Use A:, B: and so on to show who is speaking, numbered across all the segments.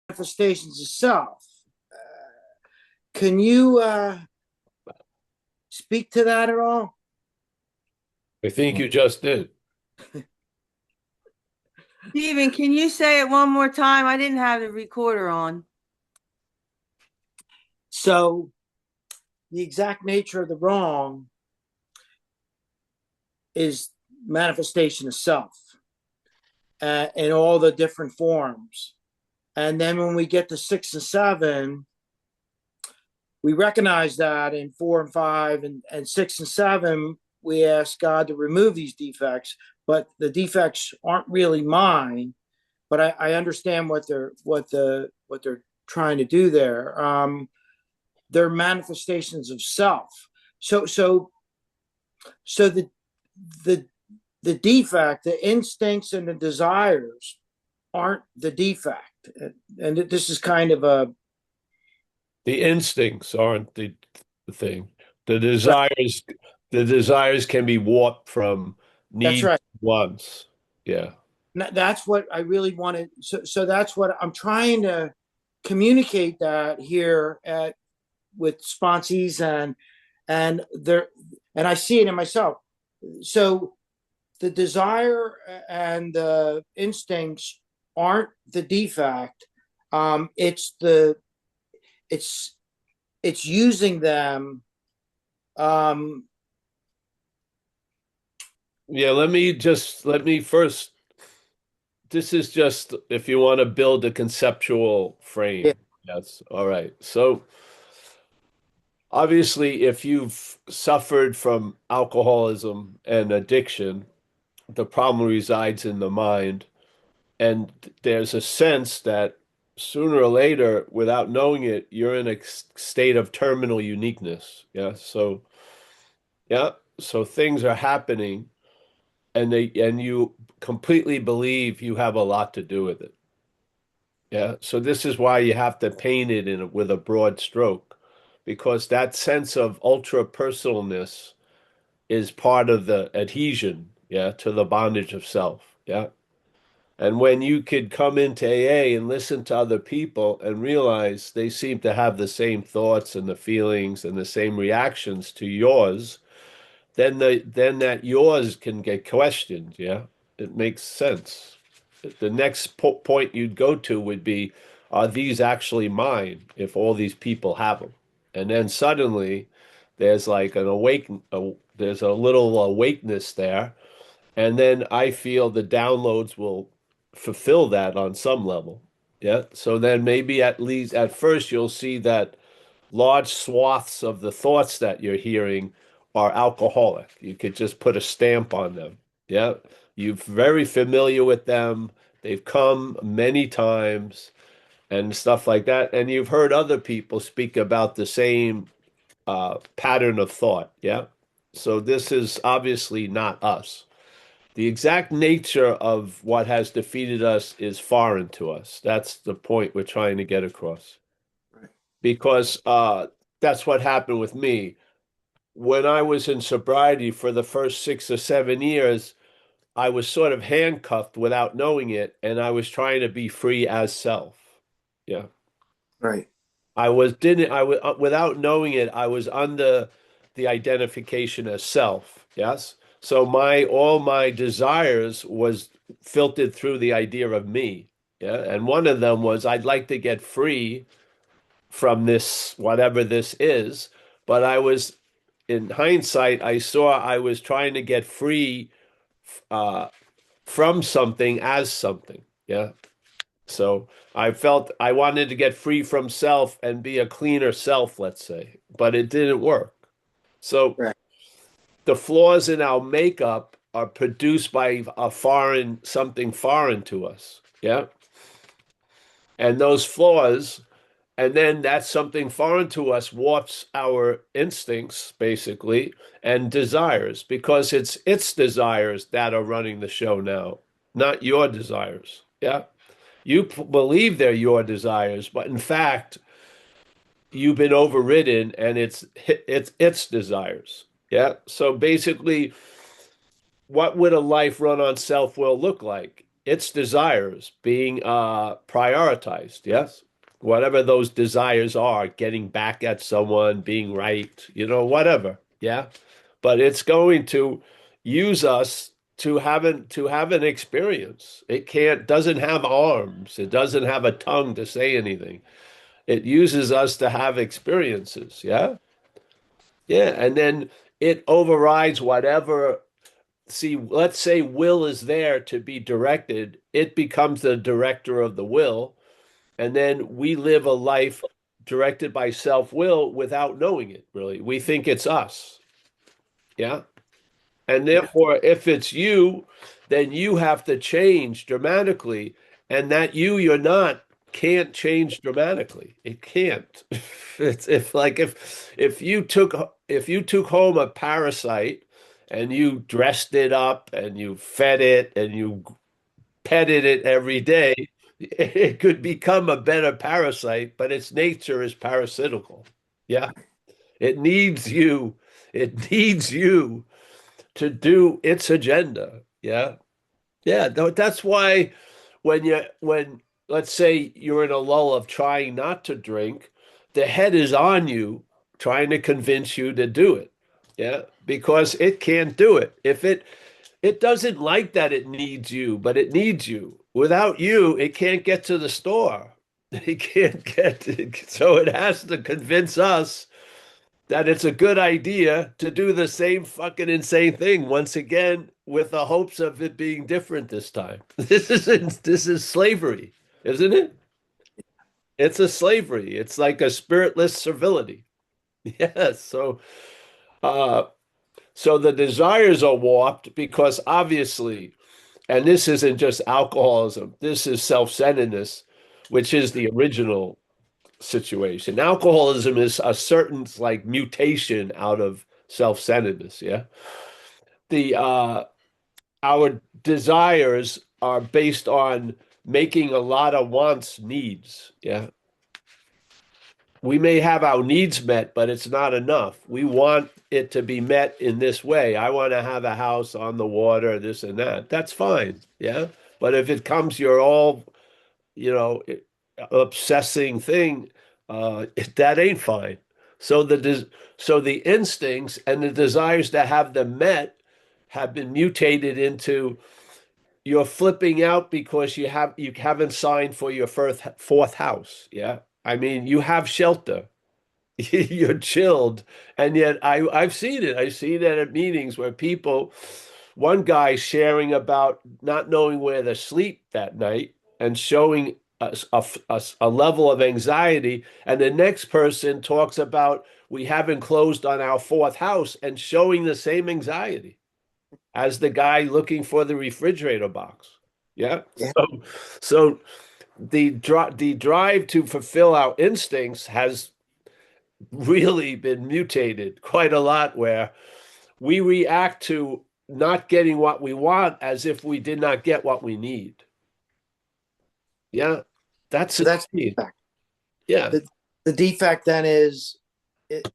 A: manifestations of self. Can you speak to that at all?
B: I think you just did.
C: Steven, can you say it one more time? I didn't have the recorder on.
A: So, the exact nature of the wrong is manifestation of self in all the different forms. And then when we get to 6 and 7, we recognize that in 4 and 5 and 6 and 7, we ask God to remove these defects, but the defects aren't really mine. But I understand what they're trying to do there. They're manifestations of self. So so so the the defect, the instincts and the desires aren't the defect, and this is kind of a
B: The instincts aren't the thing. The
A: right.
B: desires, the desires can be warped from
A: That's
B: needs
A: right.
B: to wants. Yeah.
A: That's what I really wanted. So that's what I'm trying to communicate that here at with sponsees and there and I see it in myself. So the desire and the instincts aren't the defect. It's the it's it's using them. Um,
B: Yeah, let me first, this is just if you want to build a conceptual
A: yeah,
B: frame. Yes. All right. So obviously, if you've suffered from alcoholism and addiction, the problem resides in the mind. And there's a sense that sooner or later, without knowing it, you're in a state of terminal uniqueness. Yeah. So, yeah. So things are happening and you completely believe you have a lot to do with it. Yeah. So this is why you have to paint it with a broad stroke, because that sense of ultra personalness is part of the adhesion, yeah, to the bondage of self. Yeah. And when you could come into AA and listen to other people and realize they seem to have the same thoughts and the feelings and the same reactions to yours, then that yours can get questioned. Yeah, it makes sense. The next point you'd go to would be, are these actually mine if all these people have them? And then suddenly there's like there's a little awakeness there, and then I feel the downloads will fulfill that on some level. Yeah. So then maybe at least at first you'll see that large swaths of the thoughts that you're hearing are alcoholic. You could just put a stamp on them. Yeah. You're very familiar with them. They've come many times and stuff like that. And you've heard other people speak about the same pattern of thought. Yeah. So this is obviously not us. The exact nature of what has defeated us is foreign to us. That's the point we're trying to get across.
A: right,
B: Because that's what happened with me. When I was in sobriety for the first 6 or 7 years, I was sort of handcuffed without knowing it, and I was trying to be free as self. Yeah.
A: right,
B: I was didn't I was without knowing it, I was under the identification as self. Yes. So my all my desires was filtered through the idea of me. Yeah. And one of them was I'd like to get free from this, whatever this is. But I was, in hindsight, I saw I was trying to get free uh, from something as something. Yeah. So I felt I wanted to get free from self and be a cleaner self, let's say, but it didn't work. So
A: right.
B: the flaws in our makeup are produced by a foreign, something foreign to us. Yeah. And those flaws, and then that's something foreign to us warps our instincts, basically, and desires, because it's desires that are running the show now, not your desires. Yeah. You believe they're your desires, but in fact, you've been overridden and it's desires. Yeah. So basically, what would a life run on self-will look like? its desires being prioritized. Yes. Whatever those desires are, getting back at someone, being right, whatever. Yeah. But it's going to use us to have an experience. It doesn't have arms. It doesn't have a tongue to say anything. It uses us to have experiences. Yeah. Yeah. And then it overrides whatever. See, let's say will is there to be directed. It becomes the director of the will. And then we live a life directed by self-will without knowing it, really. We think it's us. Yeah. And
A: Yeah.
B: therefore, if it's you, then you have to change dramatically. And that you're not can't change dramatically. It can't. It's if you took home a parasite and you dressed it up and you fed it and you petted it every day, it could become a better parasite, but its nature is parasitical. Yeah. It needs you. It needs you to do its agenda. Yeah. Yeah. That's why when let's say you're in a lull of trying not to drink, the head is on you trying to convince you to do it. Yeah. Because it can't do it. If it doesn't like that it needs you, but it needs you. Without you, it can't get to the store. It can't so it has to convince us that it's a good idea to do the same fucking insane thing once again with the hopes of it being different this time. This is slavery, isn't it? It's a slavery. It's like a spiritless servility. Yes. Uh, so the desires are warped because obviously, and this isn't just alcoholism, this is self-centeredness, which is the original situation. Alcoholism is a certain like mutation out of self-centeredness. Yeah. The Our desires are based on making a lot of wants needs. Yeah. We may have our needs met, but it's not enough. We want it to be met in this way. I want to have a house on the water, this and that. That's fine. Yeah. But if it comes, you're all, you know, obsessing thing, that ain't fine. So the instincts and the desires to have them met have been mutated into you're flipping out because you haven't signed for your fourth house. Yeah. I mean, you have shelter. You're chilled. And yet I've seen it. I've seen it at meetings where one guy sharing about not knowing where to sleep that night and showing a level of anxiety. And the next person talks about we haven't closed on our fourth house and showing the same anxiety as the guy looking for the refrigerator box. Yeah.
A: Yeah.
B: So the drive to fulfill our instincts has really been mutated quite a lot where we react to not getting what we want as if we did not get what we need. Yeah, that's
A: So that's
B: it.
A: the defect.
B: Yeah,
A: The defect then is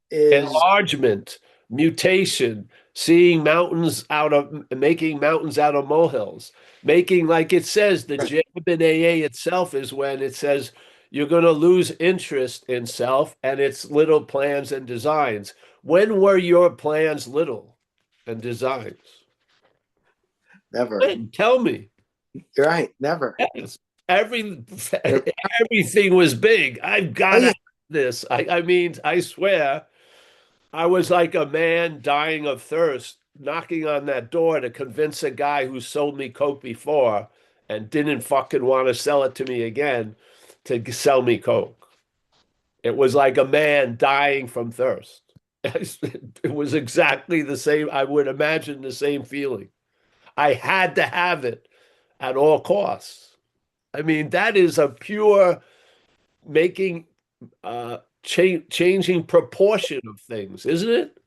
B: enlargement, mutation, seeing mountains out of making mountains out of molehills, making like it says the jab in AA itself is when it says you're going to lose interest in self and its little plans and designs. When were your plans little and designs?
A: never.
B: When? Tell me.
A: You're right. Never.
B: Yes. Every everything was big. I've got
A: Oh
B: to
A: yeah.
B: have this. I mean, I swear. I was like a man dying of thirst, knocking on that door to convince a guy who sold me Coke before and didn't fucking want to sell it to me again to sell me Coke. It was like a man dying from thirst. It was exactly the same. I would imagine the same feeling. I had to have it at all costs. I mean, that is a pure making, changing proportion of things, isn't it?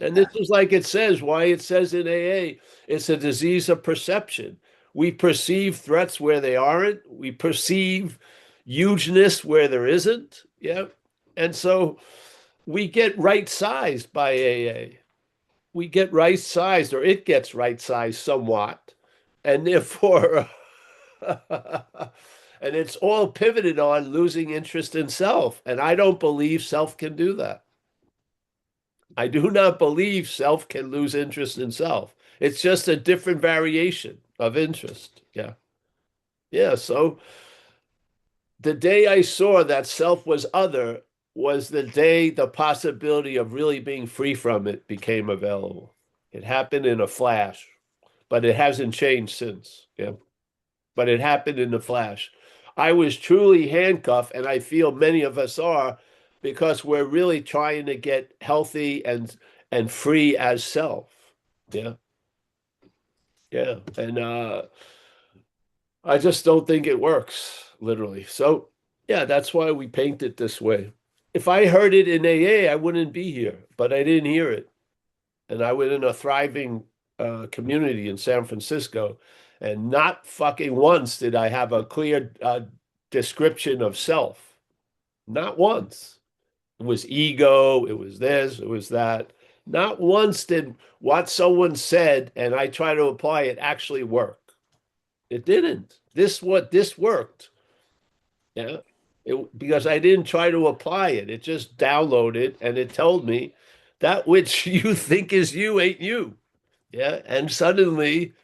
B: And this is like it says, why it says in AA, it's a disease of perception. We perceive threats where they aren't. We perceive hugeness where there isn't. Yeah. And so we get right sized by AA. We get right sized, or it gets right sized somewhat. And therefore, And it's all pivoted on losing interest in self. And I don't believe self can do that. I do not believe self can lose interest in self. It's just a different variation of interest. Yeah. Yeah. So the day I saw that self was other was the day the possibility of really being free from it became available. It happened in a flash, but it hasn't changed since. Yeah. But it happened in a flash. I was truly handcuffed, and I feel many of us are because we're really trying to get healthy and free as self. Yeah. Yeah. And I just don't think it works, literally. So, yeah, that's why we paint it this way. If I heard it in AA, I wouldn't be here, but I didn't hear it. And I was in a thriving community in San Francisco, and not fucking once did I have a clear description of self. Not once. It was ego, it was this, it was that. Not once did what someone said and I try to apply it actually work. It didn't. This worked. Yeah. Because I didn't try to apply it. It just downloaded and it told me that which you think is you ain't you. Yeah. And suddenly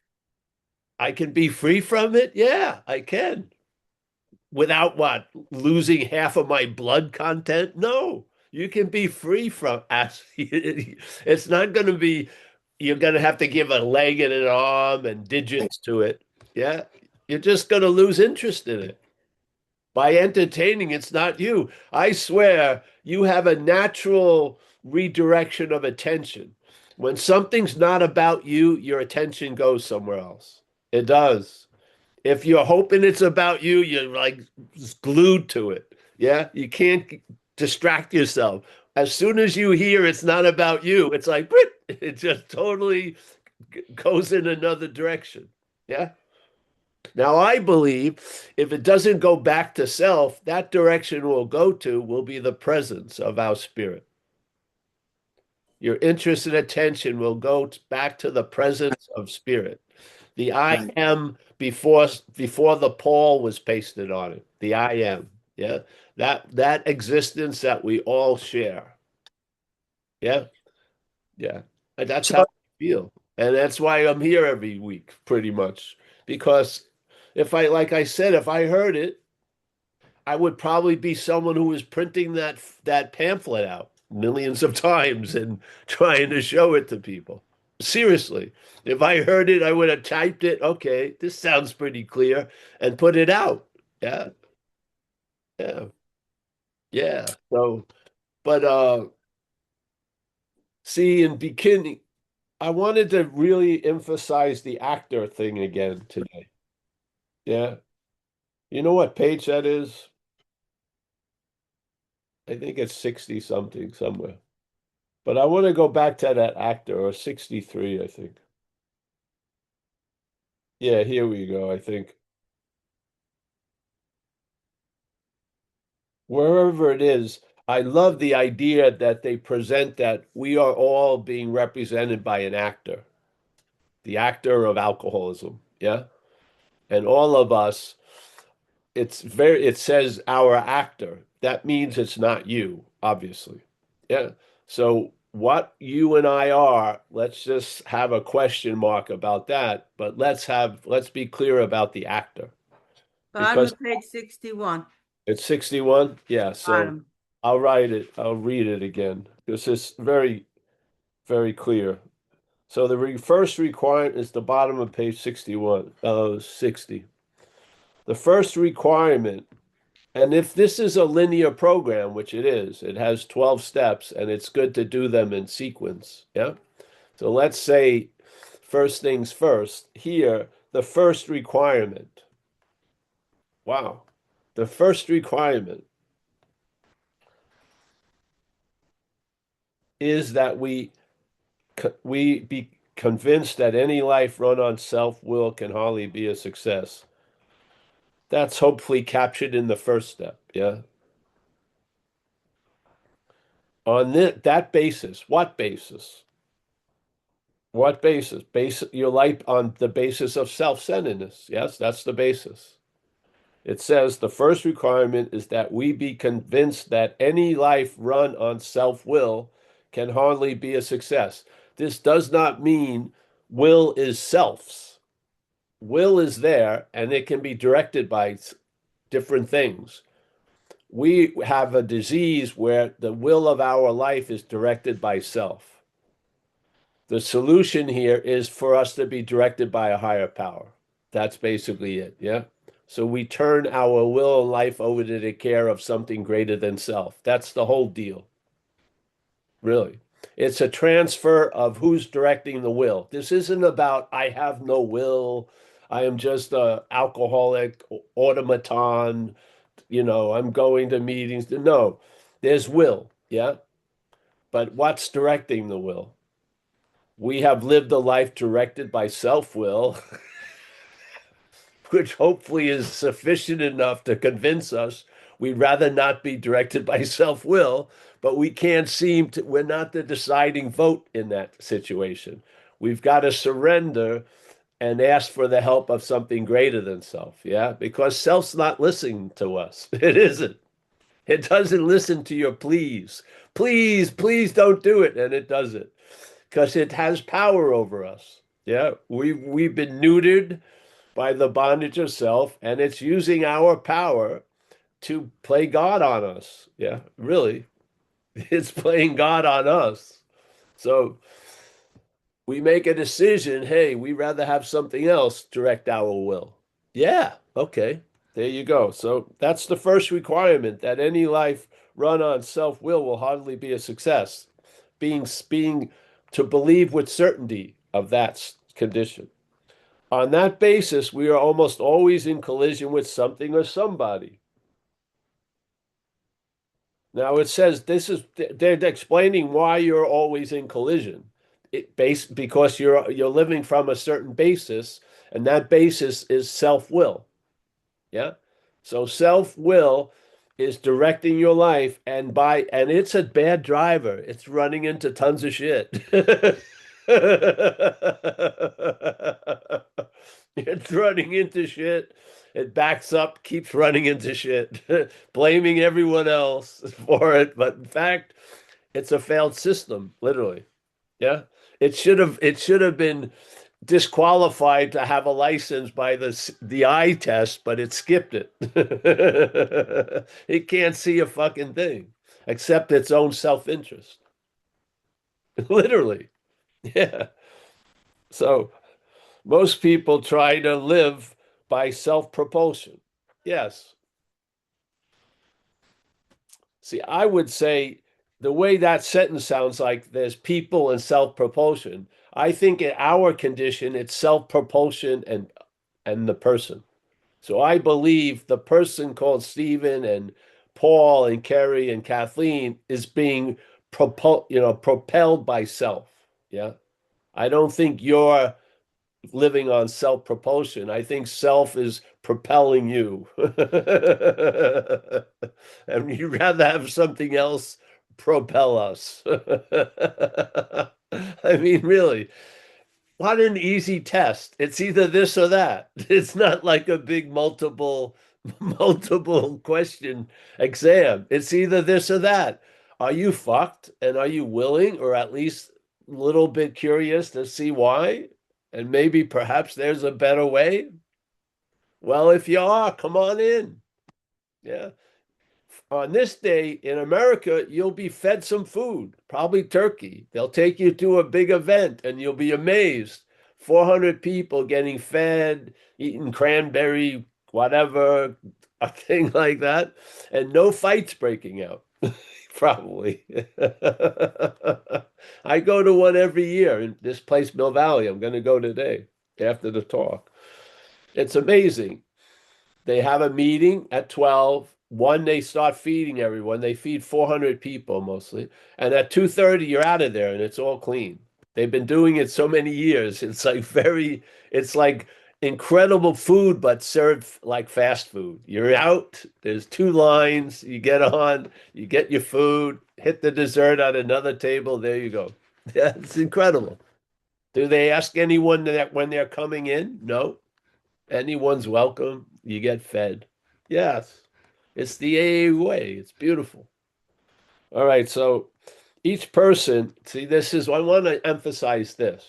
B: I can be free from it. Yeah, I can. Without what? Losing half of my blood content? No. You can be free from it's not going to be you're going to have to give a leg and an arm and digits to it. Yeah. You're just going to lose interest in it. By entertaining, it's not you. I swear you have a natural redirection of attention. When something's not about you, your attention goes somewhere else. It does. If you're hoping it's about you, you're like glued to it. Yeah. You can't distract yourself. As soon as you hear it's not about you, it's like, it just totally goes in another direction. Yeah. Now, I believe if it doesn't go back to self, that direction we'll go to will be the presence of our spirit. Your interest and attention will go back to the presence of spirit. The I
A: Right.
B: am before the Paul was pasted on it. The I am. Yeah. That existence that we all share. Yeah. Yeah. And that's how
A: So,
B: I feel. And that's why I'm here every week, pretty much. Because like I said, if I heard it, I would probably be someone who was printing that pamphlet out millions of times and trying to show it to people. Seriously, if I heard it, I would have typed it. Okay, this sounds pretty clear, and put it out. Yeah, yeah, yeah. So, but see, in beginning, I wanted to really emphasize the actor thing again today. Yeah, you know what page that is? I think it's 60 something somewhere. But I want to go back to that actor, or 63, I think. Yeah, here we go, I think. Wherever it is, I love the idea that they present that we are all being represented by an actor, the actor of alcoholism. Yeah. And all of us, it says our actor. That means it's not you, obviously. Yeah. So what you and I are, let's just have a question mark about that, but let's be clear about the actor
C: Bottom
B: because
C: of page 61,
B: it's 61. Yeah, so
C: bottom.
B: I'll write it, I'll read it again because it's very, very clear. So the first requirement is the bottom of page 61, 60. The first requirement. And if this is a linear program, which it is, it has 12 steps and it's good to do them in sequence. Yeah. So let's say first things first. Here, the first requirement. Wow. The first requirement is that we be convinced that any life run on self-will can hardly be a success. That's hopefully captured in the first step. Yeah. On that basis, what basis? What basis? Base your life on the basis of self-centeredness. Yes, that's the basis. It says the first requirement is that we be convinced that any life run on self-will can hardly be a success. This does not mean will is self's. Will is there and it can be directed by different things. We have a disease where the will of our life is directed by self. The solution here is for us to be directed by a higher power. That's basically it. Yeah. So we turn our will and life over to the care of something greater than self. That's the whole deal. Really. It's a transfer of who's directing the will. This isn't about I have no will. I am just a alcoholic automaton. I'm going to meetings. No, there's will. Yeah. But what's directing the will? We have lived a life directed by self-will, which hopefully is sufficient enough to convince us we'd rather not be directed by self-will, but we can't seem to, we're not the deciding vote in that situation. We've got to surrender and ask for the help of something greater than self, yeah? Because self's not listening to us. It isn't. It doesn't listen to your pleas. Please, please don't do it. And it does it because it has power over us. Yeah, we've been neutered by the bondage of self, and it's using our power to play God on us. Yeah, really. It's playing God on us. So we make a decision, hey, we rather have something else direct our will. Yeah, okay. There you go. So that's the first requirement that any life run on self-will hardly be a success. Being to believe with certainty of that condition. On that basis, we are almost always in collision with something or somebody. Now it says they're explaining why you're always in collision. Because you're living from a certain basis, and that basis is self-will. Yeah. So self-will is directing your life, and it's a bad driver. It's running into tons of shit. It's running into shit. It backs up, keeps running into shit, blaming everyone else for it. But in fact, it's a failed system, literally. Yeah. It should have been disqualified to have a license by the eye test, but it skipped it. It can't see a fucking thing except its own self-interest. Literally. Yeah. So most people try to live by self-propulsion. Yes. See, I would say the way that sentence sounds like there's people and self-propulsion. I think in our condition, it's self-propulsion and the person. So I believe the person called Stephen and Paul and Kerry and Kathleen is being propelled by self. Yeah. I don't think you're living on self-propulsion. I think self is propelling you. And you'd rather have something else propel us. I mean, really, what an easy test. It's either this or that. It's not like a big multiple question exam. It's either this or that. Are you fucked? And are you willing or at least a little bit curious to see why? And maybe perhaps there's a better way? Well, if you are, come on in. Yeah. On this day in America, you'll be fed some food, probably turkey. They'll take you to a big event and you'll be amazed. 400 people getting fed, eating cranberry, whatever, a thing like that, and no fights breaking out, probably. I go to one every year in this place, Mill Valley. I'm going to go today after the talk. It's amazing. They have a meeting at 12. One, they start feeding everyone. They feed 400 people mostly. And at 2:30, you're out of there and it's all clean. They've been doing it so many years. It's like incredible food, but served like fast food. You're out, there's two lines, you get on, you get your food, hit the dessert at another table. There you go. Yeah, it's incredible. Do they ask anyone that when they're coming in? No. Anyone's welcome. You get fed. Yes. It's the AA way. It's beautiful. All right. So each person, see, this is, I want to emphasize this.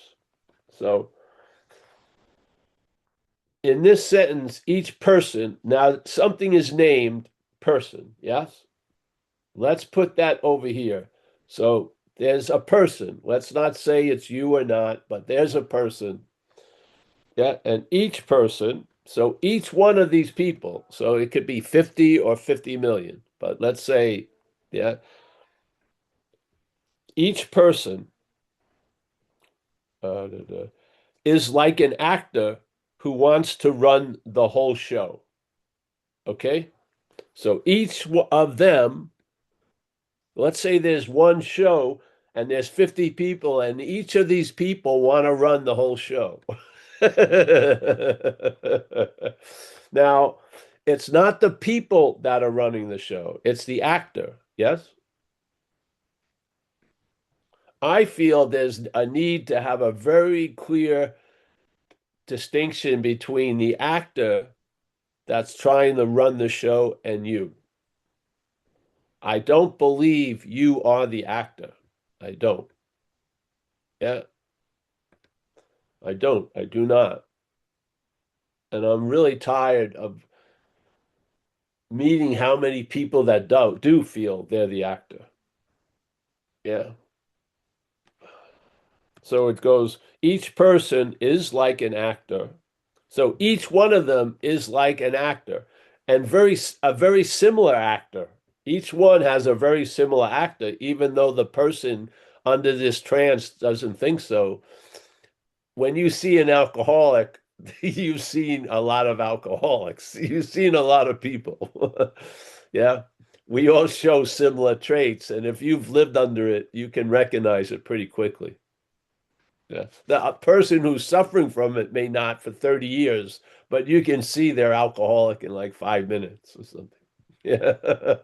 B: So in this sentence, each person, now something is named person. Yes. Let's put that over here. So there's a person. Let's not say it's you or not, but there's a person. Yeah. And each person, so each one of these people, so it could be 50 or 50 million, but let's say, yeah, each person uh, is like an actor who wants to run the whole show. Okay. So each of them, let's say there's one show and there's 50 people, and each of these people want to run the whole show. Now, it's not the people that are running the show, it's the actor. Yes? I feel there's a need to have a very clear distinction between the actor that's trying to run the show and you. I don't believe you are the actor. I don't. Yeah, I don't. I do not. And I'm really tired of meeting how many people that do feel they're the actor. Yeah. So it goes, each person is like an actor. So each one of them is like an actor and a very similar actor. Each one has a very similar actor, even though the person under this trance doesn't think so. When you see an alcoholic, you've seen a lot of alcoholics. You've seen a lot of people. Yeah. We all show similar traits, and if you've lived under it, you can recognize it pretty quickly. Yeah. The person who's suffering from it may not for 30 years, but you can see they're alcoholic in like 5 minutes or something. Yeah.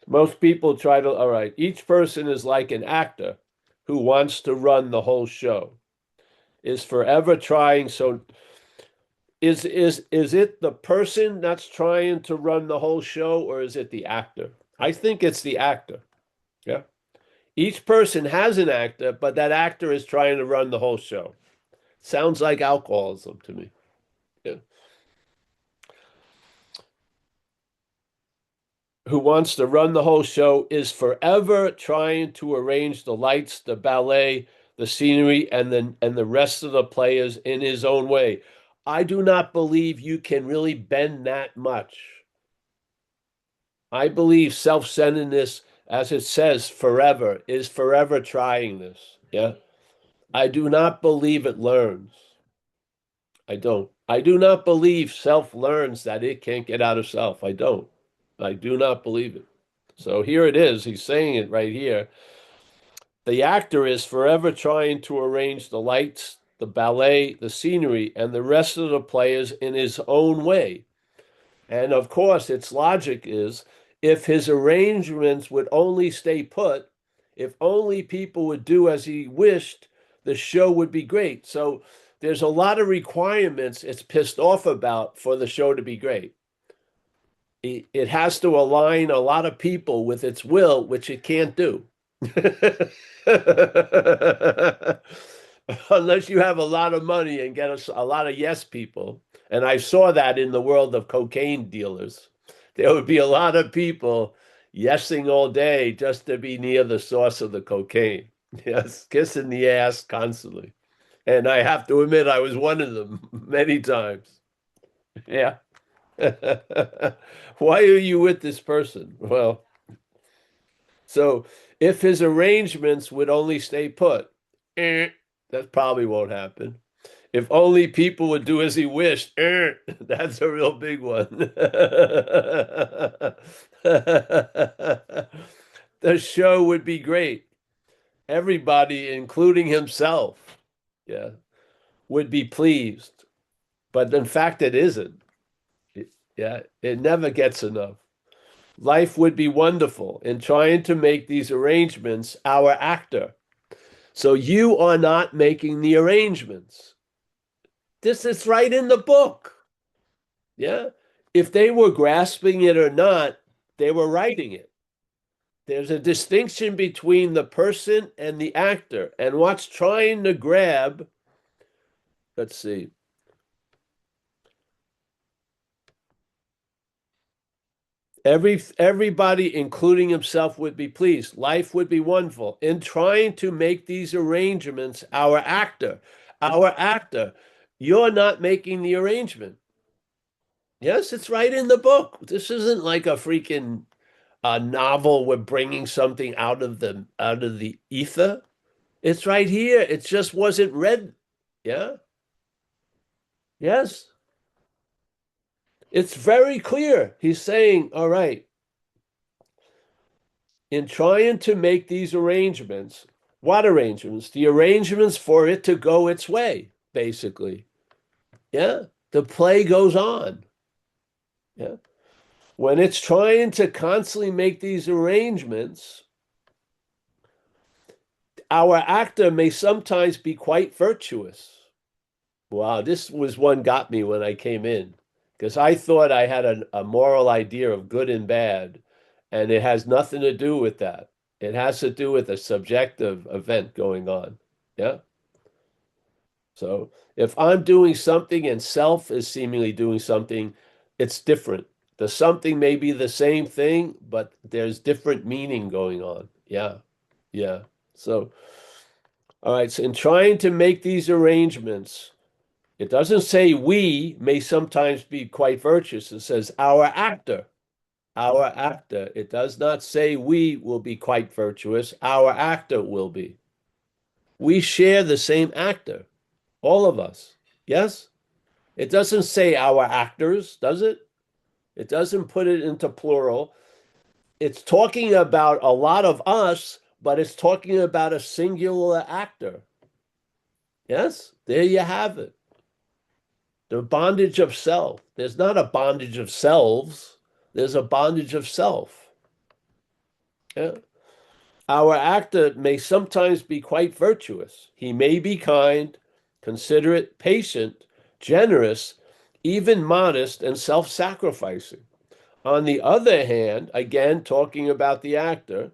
B: Most people try to, all right, each person is like an actor who wants to run the whole show, is forever trying. So is it the person that's trying to run the whole show, or is it the actor? I think it's the actor. Yeah. Each person has an actor, but that actor is trying to run the whole show. Sounds like alcoholism to me. Yeah. Who wants to run the whole show is forever trying to arrange the lights, the ballet, the scenery, and the rest of the players in his own way. I do not believe you can really bend that much. I believe self-centeredness, as it says, forever, is forever trying this. Yeah. I do not believe it learns. I don't. I do not believe self learns that it can't get out of self. I don't. I do not believe it. So here it is. He's saying it right here. The actor is forever trying to arrange the lights, the ballet, the scenery, and the rest of the players in his own way. And of course, its logic is if his arrangements would only stay put, if only people would do as he wished, the show would be great. So there's a lot of requirements it's pissed off about for the show to be great. It has to align a lot of people with its will, which it can't do. Unless you have a lot of money and get a lot of yes people. And I saw that in the world of cocaine dealers. There would be a lot of people yesing all day just to be near the source of the cocaine. Yes, kissing the ass constantly. And I have to admit, I was one of them many times. Yeah. Why are you with this person? Well, so if his arrangements would only stay put, that probably won't happen. If only people would do as he wished, that's a real big one. The show would be great. Everybody, including himself, yeah, would be pleased. But in fact, it isn't. Yeah, it never gets enough. Life would be wonderful in trying to make these arrangements our actor. So you are not making the arrangements. This is right in the book. Yeah. If they were grasping it or not, they were writing it. There's a distinction between the person and the actor. And what's trying to grab, let's see. Everybody, including himself, would be pleased. Life would be wonderful. In trying to make these arrangements, our actor, you're not making the arrangement. Yes, it's right in the book. This isn't like a freaking novel. We're bringing something out of the ether. It's right here. It just wasn't read. Yeah. Yes. It's very clear. He's saying, all right, in trying to make these arrangements, what arrangements? The arrangements for it to go its way, basically. Yeah. The play goes on. Yeah. When it's trying to constantly make these arrangements, our actor may sometimes be quite virtuous. Wow, this was one got me when I came in because I thought I had a moral idea of good and bad, and it has nothing to do with that. It has to do with a subjective event going on. Yeah. So if I'm doing something and self is seemingly doing something, it's different. The something may be the same thing, but there's different meaning going on. Yeah. Yeah. So, all right. So in trying to make these arrangements, it doesn't say we may sometimes be quite virtuous. It says our actor, our actor. It does not say we will be quite virtuous. Our actor will be. We share the same actor, all of us. Yes? It doesn't say our actors, does it? It doesn't put it into plural. It's talking about a lot of us, but it's talking about a singular actor. Yes? There you have it. The bondage of self. There's not a bondage of selves. There's a bondage of self. Yeah. Our actor may sometimes be quite virtuous. He may be kind, considerate, patient, generous, even modest and self-sacrificing. On the other hand, again, talking about the actor,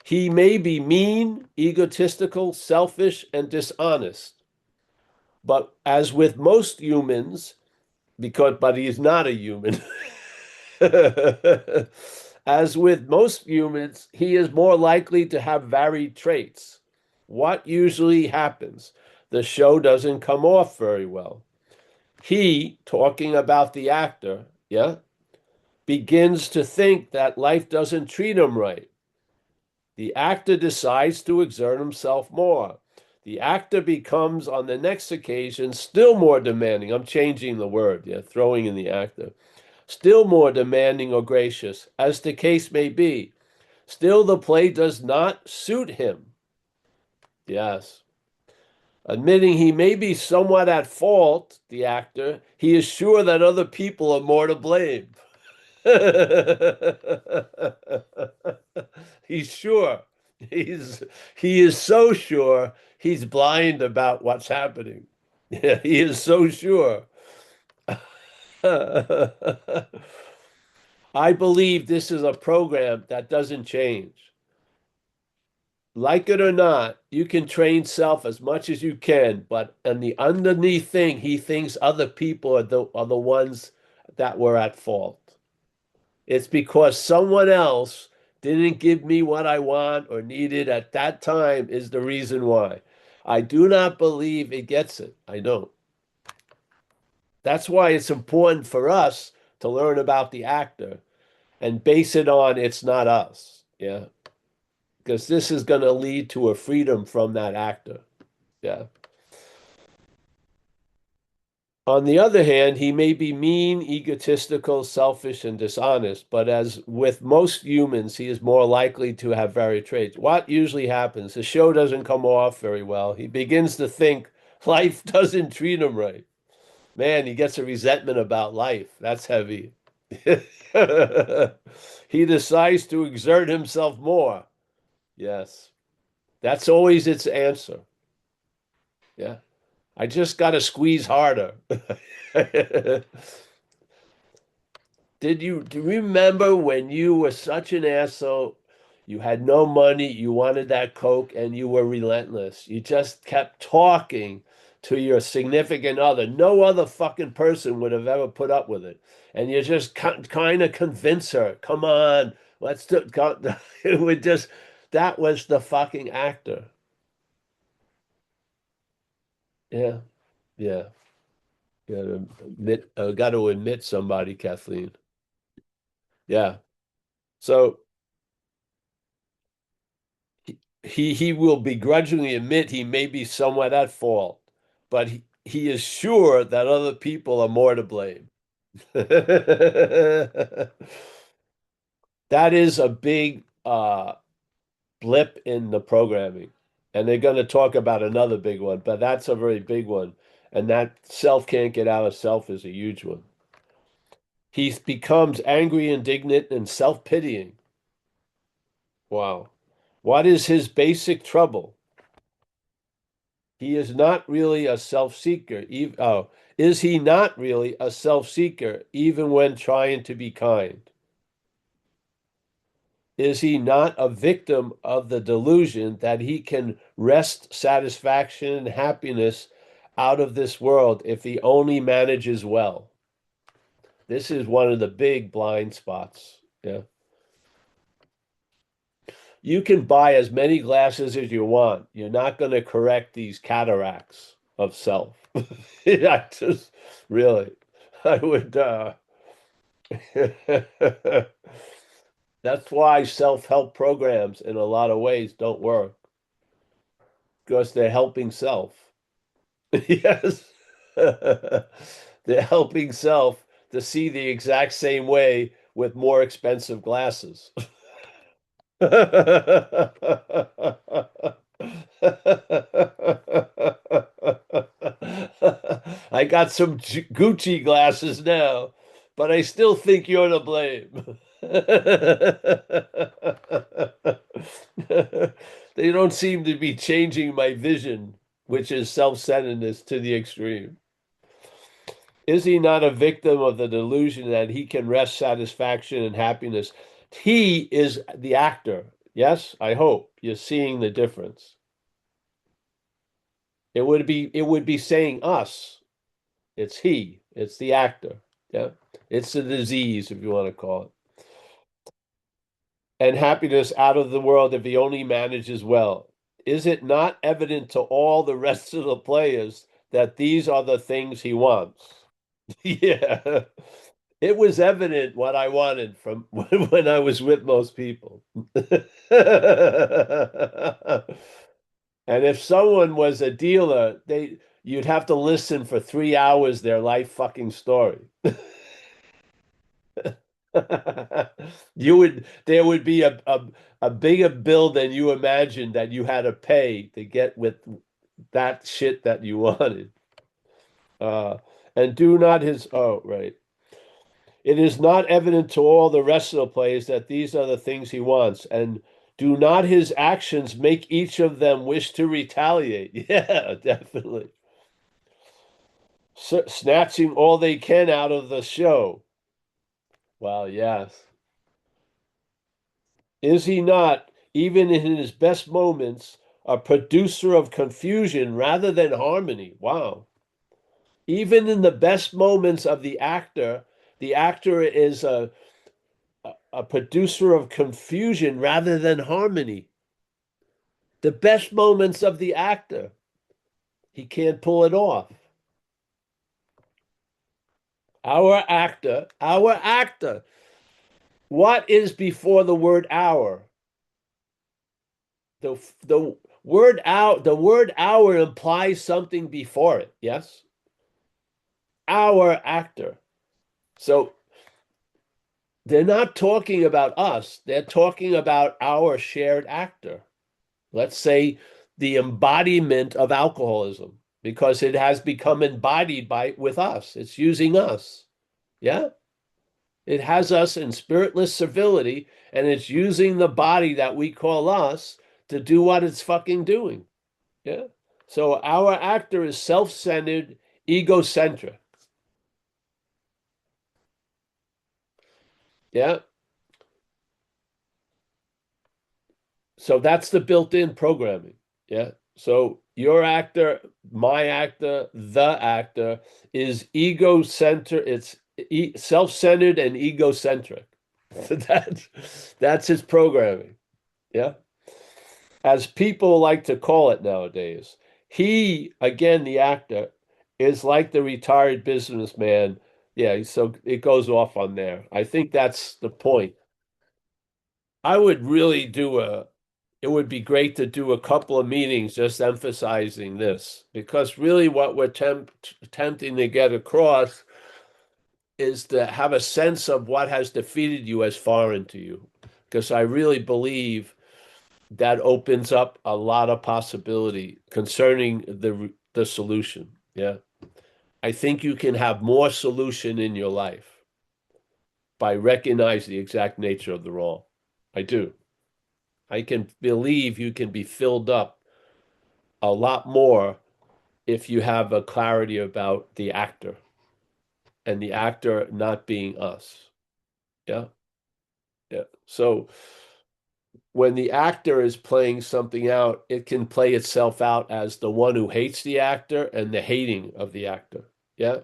B: he may be mean, egotistical, selfish, and dishonest. But as with most humans, but he's not a human. As with most humans, he is more likely to have varied traits. What usually happens? The show doesn't come off very well. He, talking about the actor, yeah, begins to think that life doesn't treat him right. The actor decides to exert himself more. The actor becomes, on the next occasion, still more demanding. I'm changing the word, yeah, throwing in the actor. Still more demanding or gracious, as the case may be. Still, the play does not suit him. Yes. Admitting he may be somewhat at fault, the actor, he is sure that other people are more to blame. He's sure. He is so sure he's blind about what's happening. Yeah, he is so sure. I believe this is a program that doesn't change. Like it or not, you can train self as much as you can, but on the underneath thing, he thinks other people are the ones that were at fault. It's because someone else didn't give me what I want or needed at that time is the reason why. I do not believe it gets it. I don't. That's why it's important for us to learn about the actor and base it on it's not us. Yeah. Because this is going to lead to a freedom from that actor. Yeah. On the other hand, he may be mean, egotistical, selfish, and dishonest, but as with most humans, he is more likely to have varied traits. What usually happens? The show doesn't come off very well. He begins to think life doesn't treat him right. Man, he gets a resentment about life. That's heavy. He decides to exert himself more. Yes. That's always its answer. Yeah. I just got to squeeze harder. Do you remember when you were such an asshole? You had no money, you wanted that Coke, and you were relentless. You just kept talking to your significant other. No other fucking person would have ever put up with it. And you just kind of convince her, come on, let's do it would just that was the fucking actor. Yeah, yeah. Got to admit somebody, Kathleen. Yeah. So he will begrudgingly admit he may be somewhat at fault, but he is sure that other people are more to blame. That is a big blip in the programming. And they're going to talk about another big one, but that's a very big one. And that self can't get out of self is a huge one. He becomes angry, indignant, and self-pitying. Wow. What is his basic trouble? He is not really a self-seeker. Is he not really a self-seeker even when trying to be kind? Is he not a victim of the delusion that he can wrest satisfaction and happiness out of this world if he only manages well? This is one of the big blind spots. Yeah. You can buy as many glasses as you want. You're not going to correct these cataracts of self. I just really, I would, that's why self-help programs in a lot of ways don't work because they're helping self. Yes. They're helping self to see the exact same way with more expensive glasses. I got some Gucci glasses now, but I still think you're to blame. They don't seem to be changing my vision, which is self-centeredness to the extreme. Is he not a victim of the delusion that he can wrest satisfaction and happiness? He is the actor. Yes, I hope you're seeing the difference. It would be saying us. It's he. It's the actor. Yeah. It's the disease, if you want to call it. And happiness out of the world if he only manages well. Is it not evident to all the rest of the players that these are the things he wants? Yeah. It was evident what I wanted from when I was with most people. And if someone was a dealer, you'd have to listen for 3 hours their life fucking story. There would be a bigger bill than you imagined that you had to pay to get with that shit that you wanted. Uh, and do not his, oh, right. It is not evident to all the rest of the players that these are the things he wants, and do not his actions make each of them wish to retaliate? Yeah, definitely. Snatching all they can out of the show. Well, yes. Is he not, even in his best moments, a producer of confusion rather than harmony? Wow. Even in the best moments of the actor is a producer of confusion rather than harmony. The best moments of the actor, he can't pull it off. Our actor. What is before the word our? The word our implies something before it, yes? Our actor. So they're not talking about us, they're talking about our shared actor. Let's say the embodiment of alcoholism, because it has become embodied with us. It's using us. Yeah. It has us in spiritless civility, and it's using the body that we call us to do what it's fucking doing. Yeah. So our actor is self-centered, egocentric. Yeah. So that's the built-in programming. Yeah. So your actor, my actor, the actor is ego-centered. It's self-centered and egocentric. That's his programming. Yeah. As people like to call it nowadays. He, again, the actor, is like the retired businessman. Yeah, so it goes off on there. I think that's the point. I would really it would be great to do a couple of meetings just emphasizing this, because really what we're attempting to get across is to have a sense of what has defeated you as foreign to you. Because I really believe that opens up a lot of possibility concerning the solution. Yeah. I think you can have more solution in your life by recognizing the exact nature of the wrong. I do. I can believe you can be filled up a lot more if you have a clarity about the actor and the actor not being us. Yeah. Yeah. So when the actor is playing something out, it can play itself out as the one who hates the actor and the hating of the actor. Yeah.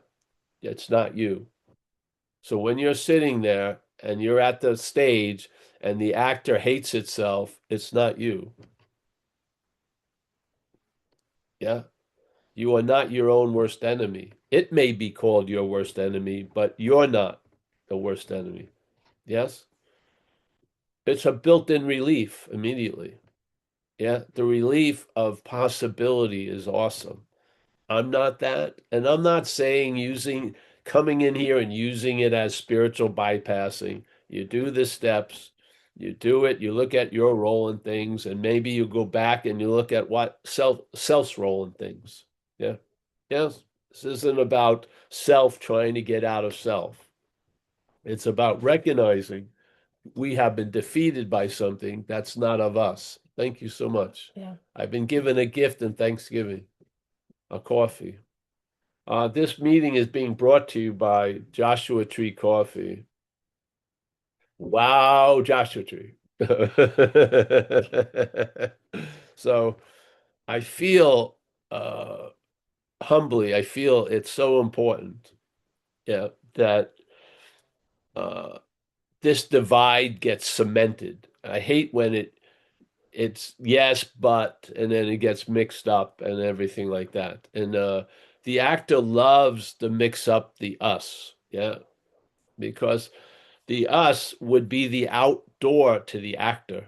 B: It's not you. So when you're sitting there and you're at the stage and the actor hates itself, it's not you. Yeah. You are not your own worst enemy. It may be called your worst enemy, but you're not the worst enemy. Yes? It's a built-in relief immediately. Yeah. The relief of possibility is awesome. I'm not that. And I'm not saying coming in here and using it as spiritual bypassing. You do the steps, you do it, you look at your role in things, and maybe you go back and you look at what self's role in things. Yeah. Yes. This isn't about self trying to get out of self. It's about recognizing we have been defeated by something that's not of us. Thank you so much.
C: Yeah.
B: I've been given a gift in Thanksgiving, a coffee. This meeting is being brought to you by Joshua Tree Coffee. Wow, Joshua Tree. So I feel humbly, I feel it's so important, yeah, that uh, this divide gets cemented. I hate when it's yes, but, and then it gets mixed up and everything like that. And the actor loves to mix up the us, yeah, because the us would be the outdoor to the actor.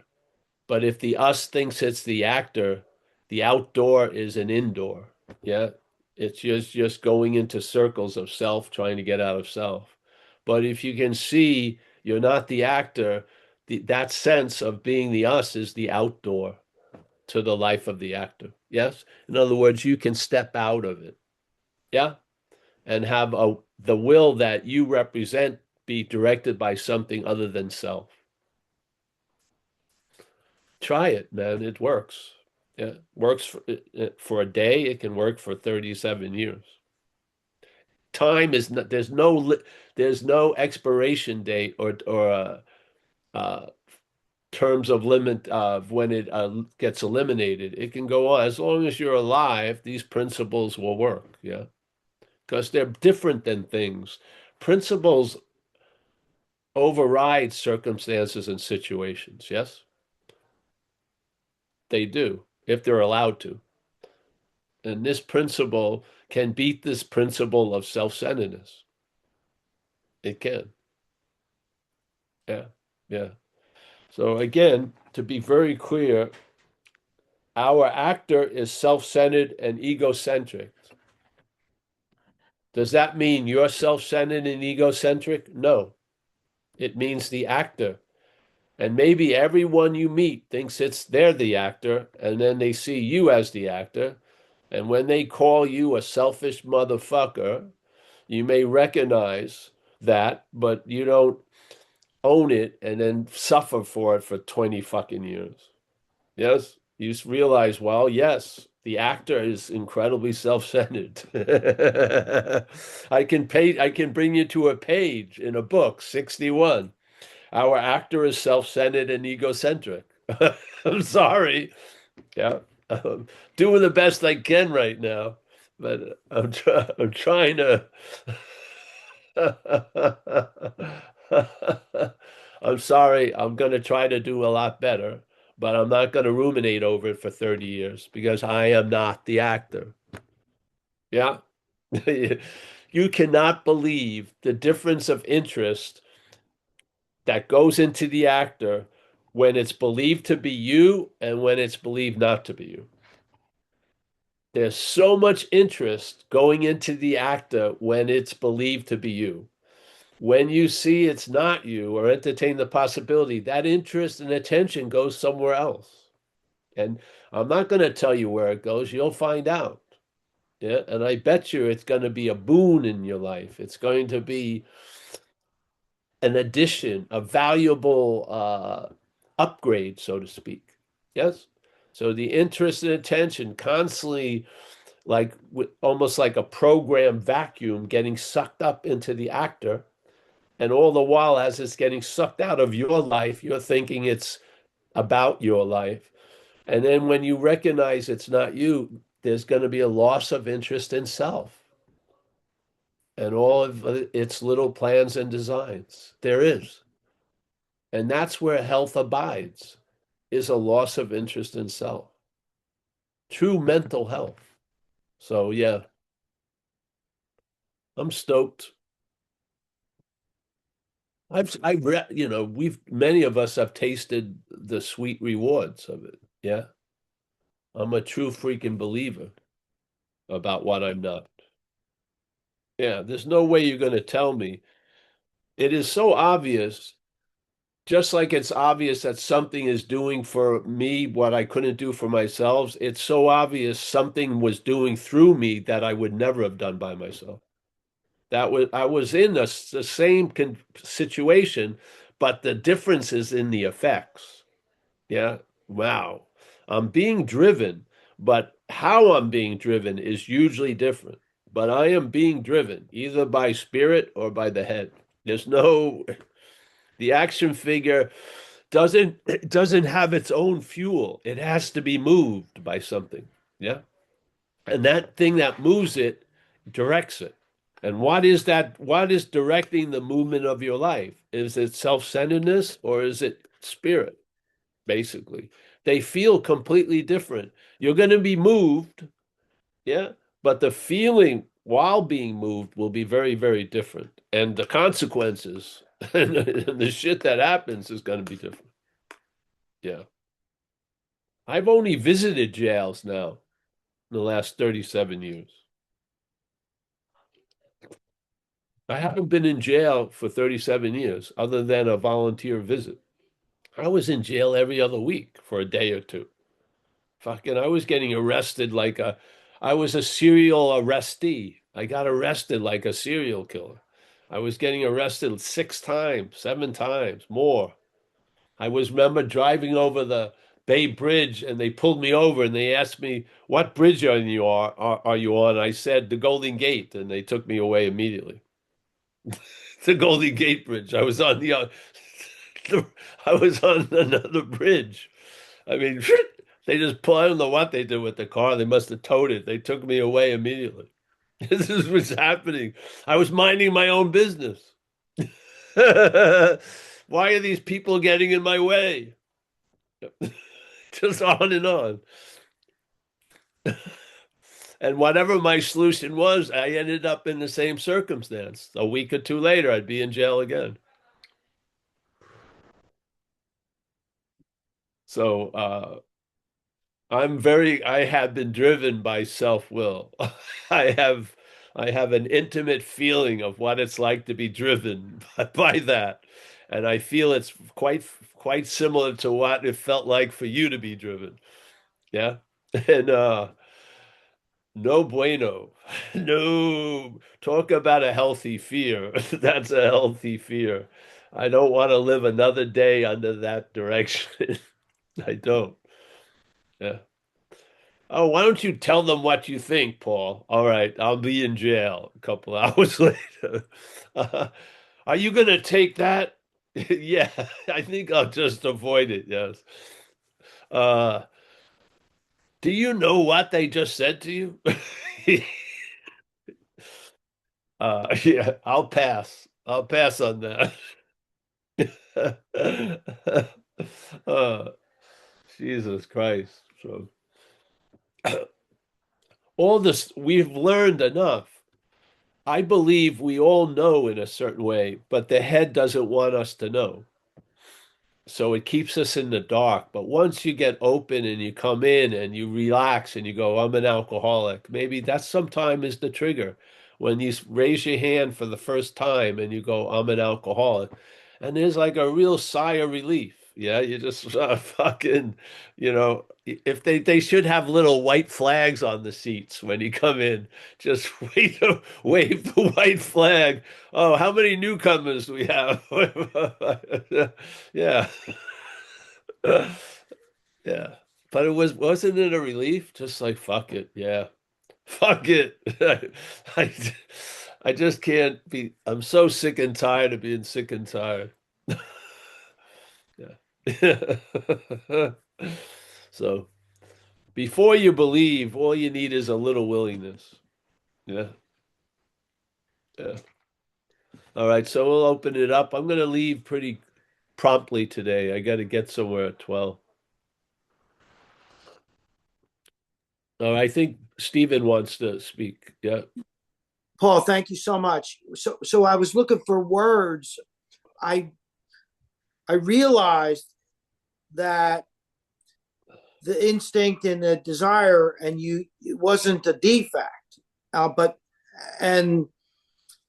B: But if the us thinks it's the actor, the outdoor is an indoor. Yeah. It's just going into circles of self, trying to get out of self. But if you can see you're not the actor, that sense of being the us is the outdoor to the life of the actor. Yes. In other words, you can step out of it. Yeah. And have the will that you represent be directed by something other than self. Try it, man. It works. Yeah, it works for a day. It can work for 37 years. Time is not, there's no expiration date or terms of limit of when it gets eliminated. It can go on as long as you're alive. These principles will work. Yeah, because they're different than things. Principles override circumstances and situations. Yes, they do if they're allowed to. And this principle can beat this principle of self-centeredness. It can. Yeah. Yeah. So again, to be very clear, our actor is self-centered and egocentric. Does that mean you're self-centered and egocentric? No. It means the actor. And maybe everyone you meet thinks they're the actor, and then they see you as the actor. And when they call you a selfish motherfucker, you may recognize that, but you don't own it and then suffer for it for 20 fucking years. Yes? You realize, well, yes, the actor is incredibly self-centered. I can bring you to a page in a book, 61. Our actor is self-centered and egocentric. I'm sorry. Yeah. I'm doing the best I can right now, but I'm trying to I'm sorry. I'm going to try to do a lot better, but I'm not going to ruminate over it for 30 years because I am not the actor. Yeah. You cannot believe the difference of interest that goes into the actor when it's believed to be you and when it's believed not to be you. There's so much interest going into the actor when it's believed to be you. When you see it's not you or entertain the possibility, that interest and attention goes somewhere else. And I'm not going to tell you where it goes. You'll find out. Yeah. And I bet you it's going to be a boon in your life. It's going to be an addition, a valuable upgrade, so to speak. Yes. So the interest and attention constantly, like almost like a program vacuum, getting sucked up into the actor. And all the while, as it's getting sucked out of your life, you're thinking it's about your life. And then when you recognize it's not you, there's going to be a loss of interest in self and all of its little plans and designs. There is. And that's where health abides, is a loss of interest in self. True mental health. So yeah, I'm stoked. We've many of us have tasted the sweet rewards of it. Yeah. I'm a true freaking believer about what I'm not. Yeah, there's no way you're going to tell me. It is so obvious, just like it's obvious that something is doing for me what I couldn't do for myself. It's so obvious something was doing through me that I would never have done by myself. That was I was in the same situation, but the difference is in the effects. Yeah. Wow. I'm being driven, but how I'm being driven is hugely different. But I am being driven either by spirit or by the head. There's no, the action figure doesn't have its own fuel. It has to be moved by something. Yeah. And that thing that moves it directs it. And what is that? What is directing the movement of your life? Is it self-centeredness or is it spirit? Basically. They feel completely different. You're going to be moved, yeah, but the feeling while being moved will be very, very different. And the consequences and the shit that happens is going to be different. Yeah. I've only visited jails now in the last 37 years. I haven't been in jail for 37 years other than a volunteer visit. I was in jail every other week for a day or two. Fucking, I was getting arrested I was a serial arrestee. I got arrested like a serial killer. I was getting arrested 6 times, 7 times, more. I was remember driving over the Bay Bridge and they pulled me over and they asked me, "What bridge are you on?" I said, "The Golden Gate," and they took me away immediately. The Golden Gate Bridge. I was on another bridge. I mean, they just pull. I don't know what they did with the car. They must have towed it. They took me away immediately. This is what's happening. I was minding my own business. Why are these people getting in my way? Just on and on. And whatever my solution was, I ended up in the same circumstance. A week or two later, I'd be in jail again. So I have been driven by self-will. I have I have an intimate feeling of what it's like to be driven by that. And I feel it's quite similar to what it felt like for you to be driven. Yeah. And no bueno. No, talk about a healthy fear. That's a healthy fear. I don't want to live another day under that direction. I don't. Yeah. Oh, why don't you tell them what you think, Paul? All right, I'll be in jail a couple hours later. Uh, are you going to take that? Yeah, I think I'll just avoid it. Yes. Uh, do you know what they just said to you? Yeah, I'll pass. I'll pass on that. Uh, Jesus Christ. So all this, we've learned enough. I believe we all know in a certain way, but the head doesn't want us to know. So it keeps us in the dark. But once you get open and you come in and you relax and you go, I'm an alcoholic, maybe that sometime is the trigger when you raise your hand for the first time and you go, I'm an alcoholic. And there's like a real sigh of relief. Yeah, you just fucking, if they should have little white flags on the seats when you come in. Just wave the white flag. Oh, how many newcomers do we have? Yeah. Yeah. But wasn't it a relief? Just like fuck it. Yeah. Fuck it. I I just can't be I'm so sick and tired of being sick and tired. Yeah. So before you believe, all you need is a little willingness. Yeah. Yeah. All right, so we'll open it up. I'm gonna leave pretty promptly today. I gotta get somewhere at 12. I think Stephen wants to speak. Yeah.
A: Paul, thank you so much. So I was looking for words. I I realized that the instinct and the desire, and you, it wasn't a defect, but and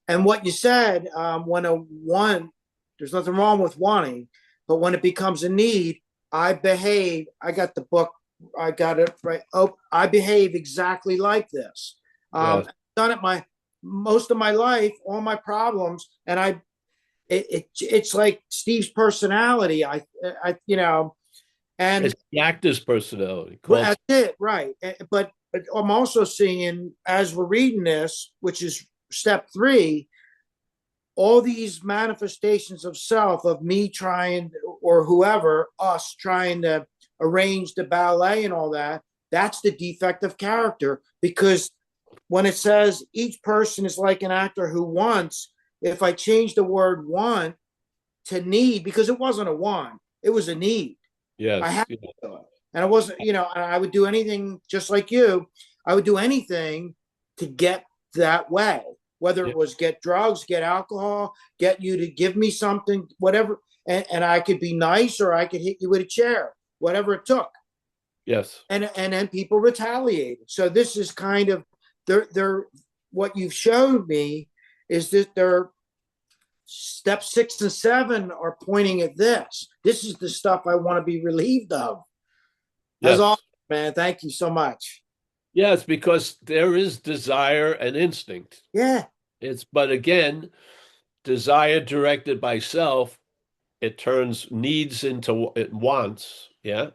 A: and what you said, when a one, there's nothing wrong with wanting, but when it becomes a need, I behave. I got the book. I got it right. Oh, I behave exactly like this.
B: Yes.
A: I've done it my most of my life, all my problems, and it's like Steve's personality. And
B: It's the actor's personality
A: well,
B: called.
A: that's it, right? But I'm also seeing, as we're reading this, which is step three, all these manifestations of self, of me trying, or whoever, us trying to arrange the ballet and all that. That's the defect of character, because when it says each person is like an actor who wants, if I change the word want to need, because it wasn't a want, it was a need. I
B: Yes.
A: had to do it. And I wasn't, I would do anything just like you. I would do anything to get that way, whether
B: Yeah.
A: it was get drugs, get alcohol, get you to give me something, whatever. And I could be nice, or I could hit you with a chair, whatever it took.
B: Yes.
A: And then people retaliated. So this is kind of, they're what you've showed me is that they're step 6 and 7 are pointing at this. This is the stuff I want to be relieved of. That's
B: Yes.
A: awesome, man. Thank you so much.
B: Yes, because there is desire and instinct.
A: Yeah,
B: But again, desire directed by self, it turns needs into it wants. Yeah.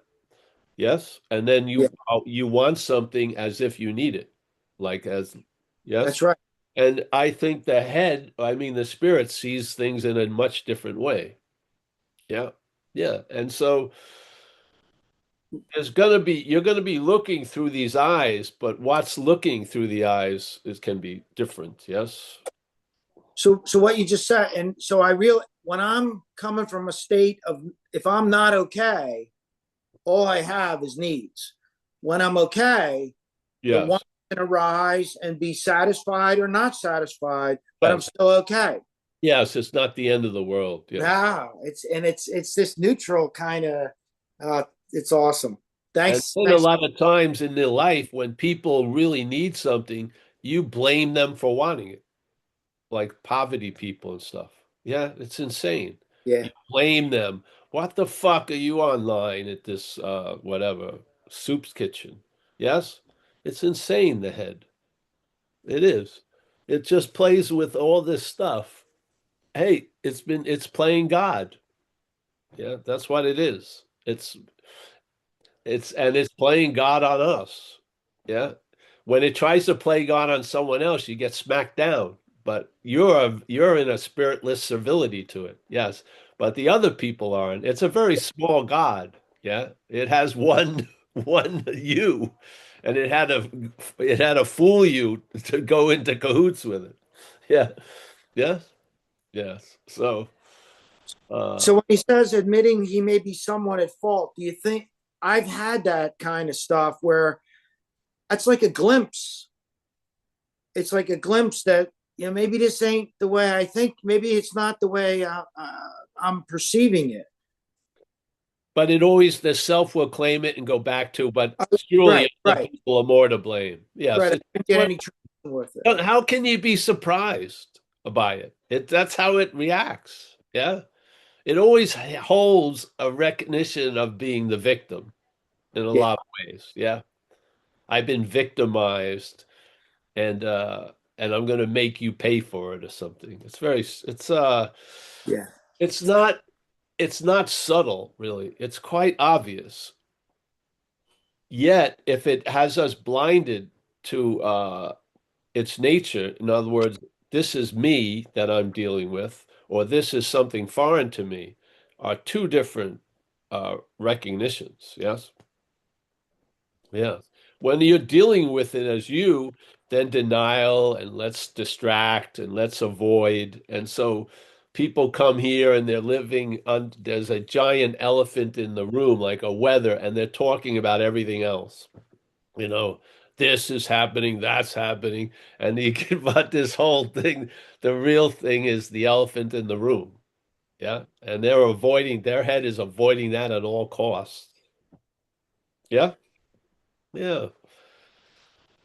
B: Yes. And then
A: yeah,
B: you want something as if you need it. Like as
A: that's
B: yes.
A: right.
B: And I think the head, I mean the spirit sees things in a much different way. Yeah. Yeah. And so you're gonna be looking through these eyes, but what's looking through the eyes is can be different. Yes.
A: So what you just said, and so I real when I'm coming from a state of, if I'm not okay, all I have is needs. When I'm okay, the one
B: Yes.
A: can arise and be satisfied or not satisfied, but I'm
B: Yes.
A: still okay.
B: Yes. It's not the end of the world. Yes.
A: No, it's this neutral kind of. It's awesome.
B: And
A: Thanks,
B: then a
A: thanks.
B: lot of times in their life, when people really need something, you blame them for wanting it, like poverty people and stuff. Yeah, it's insane. You
A: Yeah,
B: blame them. What the fuck are you online at this whatever soup's kitchen? Yes? It's insane, the head. It is. It just plays with all this stuff. Hey, it's playing God. Yeah, that's what it is. It's playing God on us. Yeah. When it tries to play God on someone else, you get smacked down. But you're in a spiritless civility to it. Yes. But the other people aren't. It's a very small God. Yeah. It has one you. And it had to fool you to go into cahoots with it. Yeah. Yes. Yes. So uh
A: So when he says admitting he may be somewhat at fault, do you think I've had that kind of stuff where it's like a glimpse? It's like a glimpse that, maybe this ain't the way I think. Maybe it's not the way I'm perceiving it.
B: but it always the self will claim it and go back to, but surely
A: Right,
B: other
A: right,
B: people are more to blame. Yes.
A: right. I
B: It's
A: didn't get
B: what,
A: any traction with it.
B: how can you be surprised by it? That's how it reacts. Yeah. It always holds a recognition of being the victim in a
A: Yeah,
B: lot of ways. Yeah. I've been victimized and and I'm going to make you pay for it or something.
A: yeah,
B: It's not it's not subtle, really. It's quite obvious. Yet, if it has us blinded to its nature, in other words, this is me that I'm dealing with, or this is something foreign to me, are two different recognitions. Yes? Yeah. When you're dealing with it as you, then denial and let's distract and let's avoid. And so people come here and they're living on, there's a giant elephant in the room, like a weather, and they're talking about everything else. You know, this is happening, that's happening. And you get about this whole thing. The real thing is the elephant in the room. Yeah. And their head is avoiding that at all costs. Yeah. Yeah.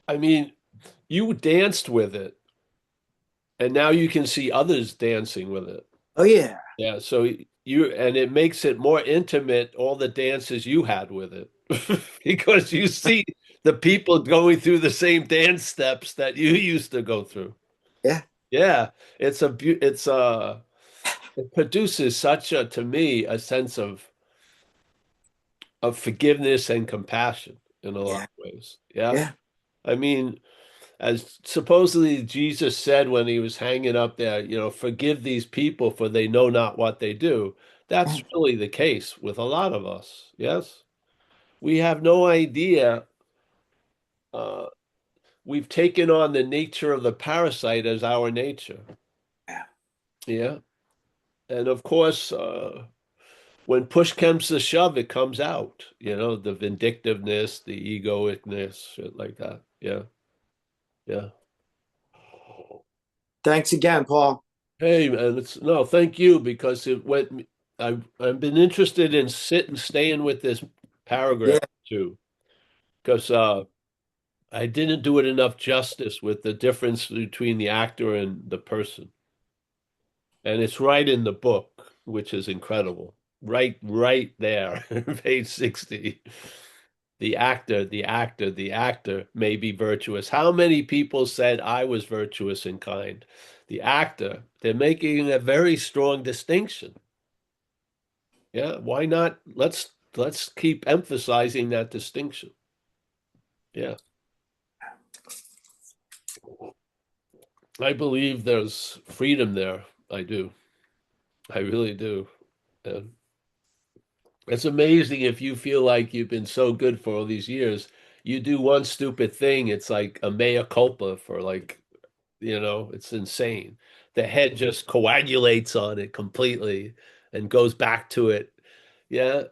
B: I mean, you danced with it, and now you can see others dancing with it.
A: oh yeah,
B: Yeah, so and it makes it more intimate, all the dances you had with it, because you see the people going through the same dance steps that you used to go through.
A: yeah,
B: Yeah, it produces such a, to me, a sense of forgiveness and compassion in a lot
A: yeah,
B: of ways. Yeah.
A: yeah,
B: I mean, as supposedly Jesus said when he was hanging up there, forgive these people for they know not what they do. That's really the case with a lot of us. Yes. We have no idea. Uh, we've taken on the nature of the parasite as our nature.
A: yeah,
B: Yeah. And of course, when push comes to shove, it comes out, the vindictiveness, the egoicness, shit like that. Yeah. Yeah.
A: Thanks again, Paul.
B: Hey, man, no, thank you because it went. I've been interested in staying with this
A: Yeah,
B: paragraph too, because I didn't do it enough justice with the difference between the actor and the person, and it's right in the book, which is incredible. Right there, page 60. The actor may be virtuous. How many people said I was virtuous and kind? The actor, they're making a very strong distinction. Yeah, why not? Let's keep emphasizing that distinction. Yeah. I believe there's freedom there. I do. I really do. And it's amazing if you feel like you've been so good for all these years. You do one stupid thing, it's like a mea culpa for like it's insane. The head just coagulates on it completely and goes back to it. Yeah,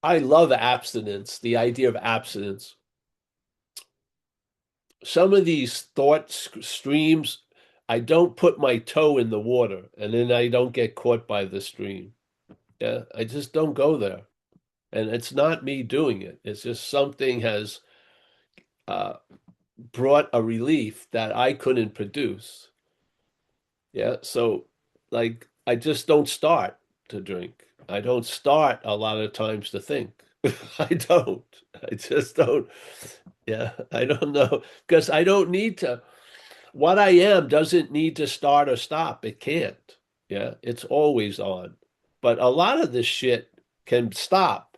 B: I love abstinence, the idea of abstinence. Some of these thought streams, I don't put my toe in the water and then I don't get caught by the stream. Yeah, I just don't go there. And it's not me doing it. It's just something has uh, brought a relief that I couldn't produce. Yeah. So, like, I just don't start to drink. I don't start a lot of times to think. I don't. I just don't. Yeah. I don't know. Because I don't need to. What I am doesn't need to start or stop. It can't. Yeah. It's always on. But a lot of this shit can stop.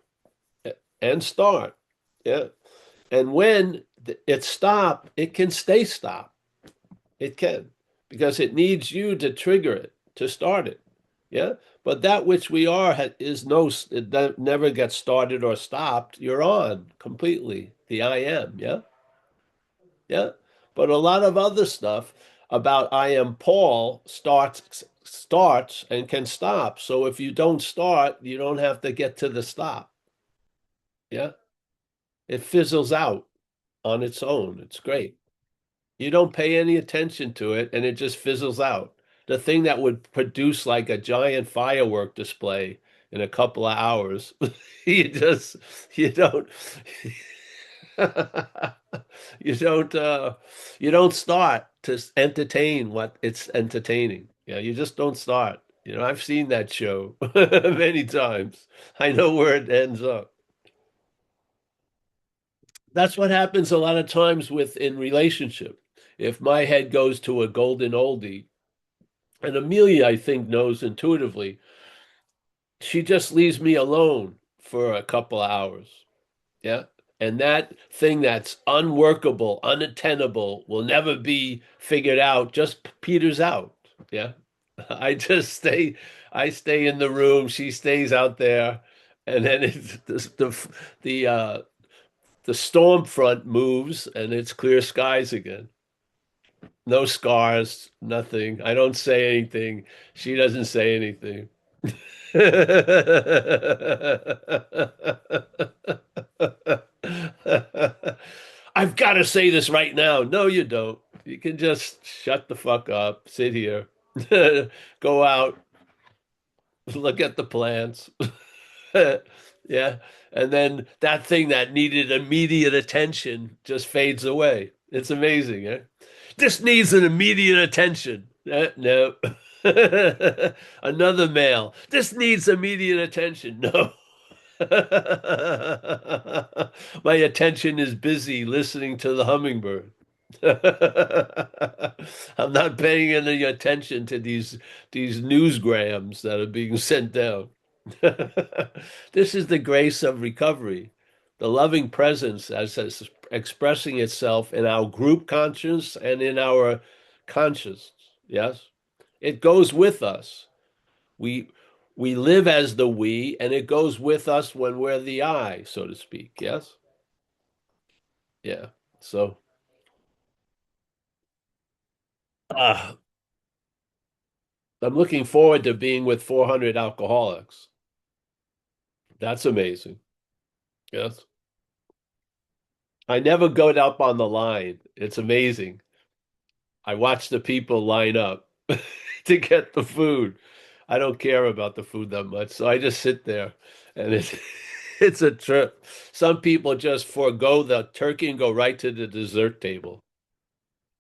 B: and start. Yeah. And when it stop, it can stay stop. It can, because it needs you to trigger it, to start it. Yeah. But that which we are is no, it never gets started or stopped. You're on completely. The I am. Yeah. Yeah. But a lot of other stuff about I am Paul starts and can stop. So if you don't start, you don't have to get to the stop. Yeah. It fizzles out on its own. It's great. You don't pay any attention to it and it just fizzles out. The thing that would produce like a giant firework display in a couple of hours, you just you don't you don't you don't start to entertain what it's entertaining. Yeah, you just don't start. I've seen that show many times. I know where it ends up. That's what happens a lot of times in relationship. If my head goes to a golden oldie, and Amelia, I think, knows intuitively, she just leaves me alone for a couple of hours. Yeah. And that thing that's unworkable, unattainable, will never be figured out, just peters out. Yeah. I just I stay in the room, she stays out there, and then the uh the storm front moves and it's clear skies again. No scars, nothing. I don't say anything. She doesn't say anything. I've got to say this right now. No, you don't. You can just shut the fuck up, sit here, go out, look at the plants. Yeah. And then that thing that needed immediate attention just fades away. It's amazing, eh? This needs an immediate attention. No. Another male. This needs immediate attention. No. My attention is busy listening to the hummingbird. I'm not paying any attention to these newsgrams that are being sent down. This is the grace of recovery, the loving presence as expressing itself in our group conscience and in our conscious. Yes, it goes with us. We we live as the we, and it goes with us when we're the I, so to speak. Yes, yeah. So, uh, I'm looking forward to being with 400 alcoholics. That's amazing. Yes. I never go up on the line. It's amazing. I watch the people line up to get the food. I don't care about the food that much, so I just sit there and it's it's a trip. Some people just forego the turkey and go right to the dessert table.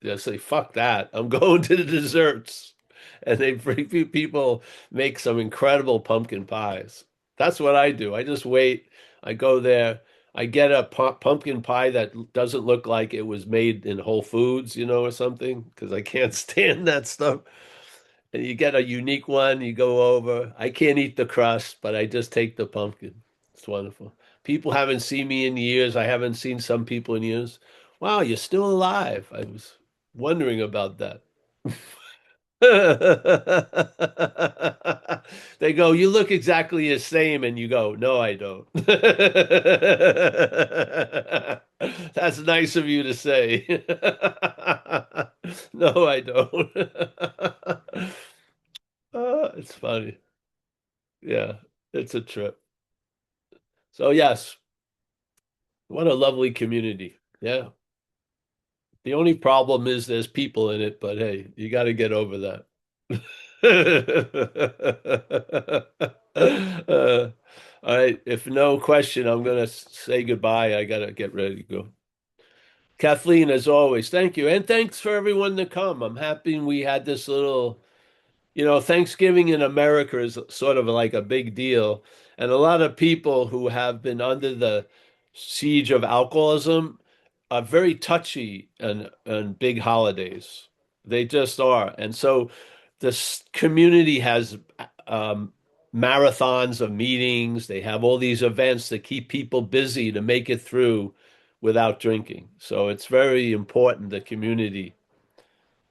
B: They'll say, fuck that. I'm going to the desserts. And they bring people make some incredible pumpkin pies. That's what I do. I just wait. I go there. I get a pumpkin pie that doesn't look like it was made in Whole Foods, or something, because I can't stand that stuff. And you get a unique one, you go over. I can't eat the crust, but I just take the pumpkin. It's wonderful. People haven't seen me in years. I haven't seen some people in years. Wow, you're still alive. I was wondering about that. They go, you look exactly the same, and you go, no, I don't. That's nice of you to say. No, I don't. It's funny. Yeah, it's a trip. So yes, what a lovely community. Yeah. The only problem is there's people in it, but hey, you got to get over that. All right. If no question, I'm going to say goodbye. I got to get ready to go. Kathleen, as always, thank you. And thanks for everyone to come. I'm happy we had this little, Thanksgiving in America is sort of like a big deal. And a lot of people who have been under the siege of alcoholism are very touchy and big holidays. They just are. And so this community has um, marathons of meetings. They have all these events that keep people busy to make it through without drinking. So it's very important, the community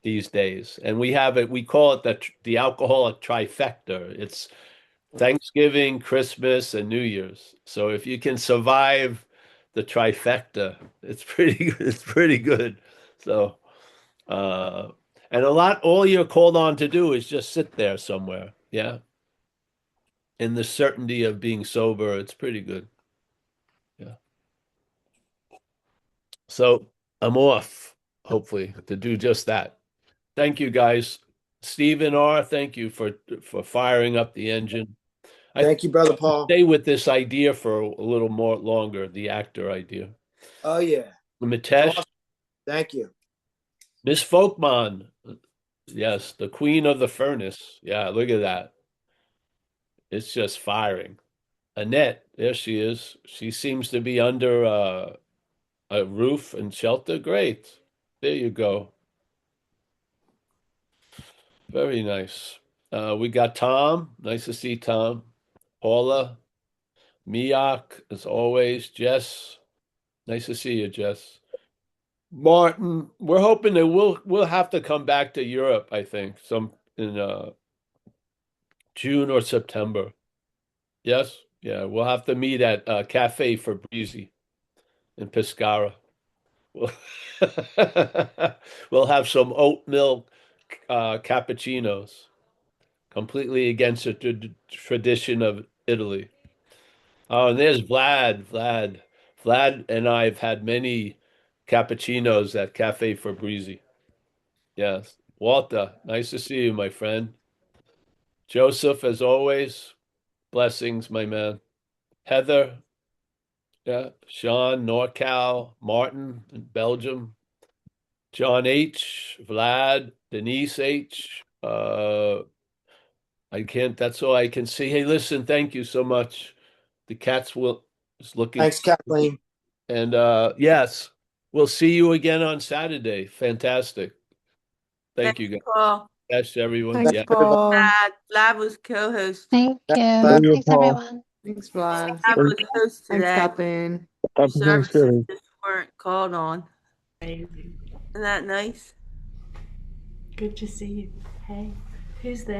B: these days. And we have it, we call it the alcoholic trifecta. It's Thanksgiving, Christmas, and New Year's. So if you can survive the trifecta, it's pretty good. So uh and all you're called on to do is just sit there somewhere. Yeah. In the certainty of being sober, it's pretty good. Yeah. So I'm off, hopefully, to do just that. Thank you, guys. Stephen R., thank you for firing up the engine. I think
A: Thank you, Brother
B: I'll
A: Paul.
B: stay with this idea for a little more longer, the actor idea.
A: Oh, yeah.
B: Mitesh,
A: Awesome. Thank you.
B: Miss Folkman. Yes, the queen of the furnace. Yeah, look at that. It's just firing. Annette, there she is. She seems to be under a roof and shelter. Great. There you go. Very nice. We got Tom. Nice to see Tom. Paula, Miak, as always. Jess. Nice to see you, Jess. Martin, we're hoping that we'll have to come back to Europe, I think, some in June or September. Yes? Yeah, we'll have to meet at Cafe Fabrizi in Pescara. We'll, we'll have some oat milk cappuccinos, completely against the tradition of Italy. Oh, and there's Vlad. Vlad and I have had many cappuccinos at Cafe Fabrizi. Yes. Walter, nice to see you, my friend. Joseph, as always, blessings, my man. Heather, yeah. Sean, NorCal, Martin in Belgium, John H, Vlad, Denise H. I can't, that's all I can see. Hey, listen, thank you so much. The cats will is looking,
A: Thanks, Kathleen.
B: and yes, we'll see you again on Saturday. Fantastic. Thank
C: Thanks,
B: you, guys.
C: Paul.
B: Yes, everyone.
D: Thanks,
B: Yeah.
A: Everybody.
D: Paul.
C: Vlad was co-host.
E: Thank you.
A: Thank
F: you,
E: Thanks,
F: Paul.
E: everyone.
D: Thanks, Vlad.
C: Vlad was host
D: Thanks,
C: today.
D: Kathleen.
C: Your
F: Happy
C: services
F: Thanksgiving.
C: just weren't called on.
G: Amazing.
C: Isn't that nice?
G: Good to see you. Hey, who's there?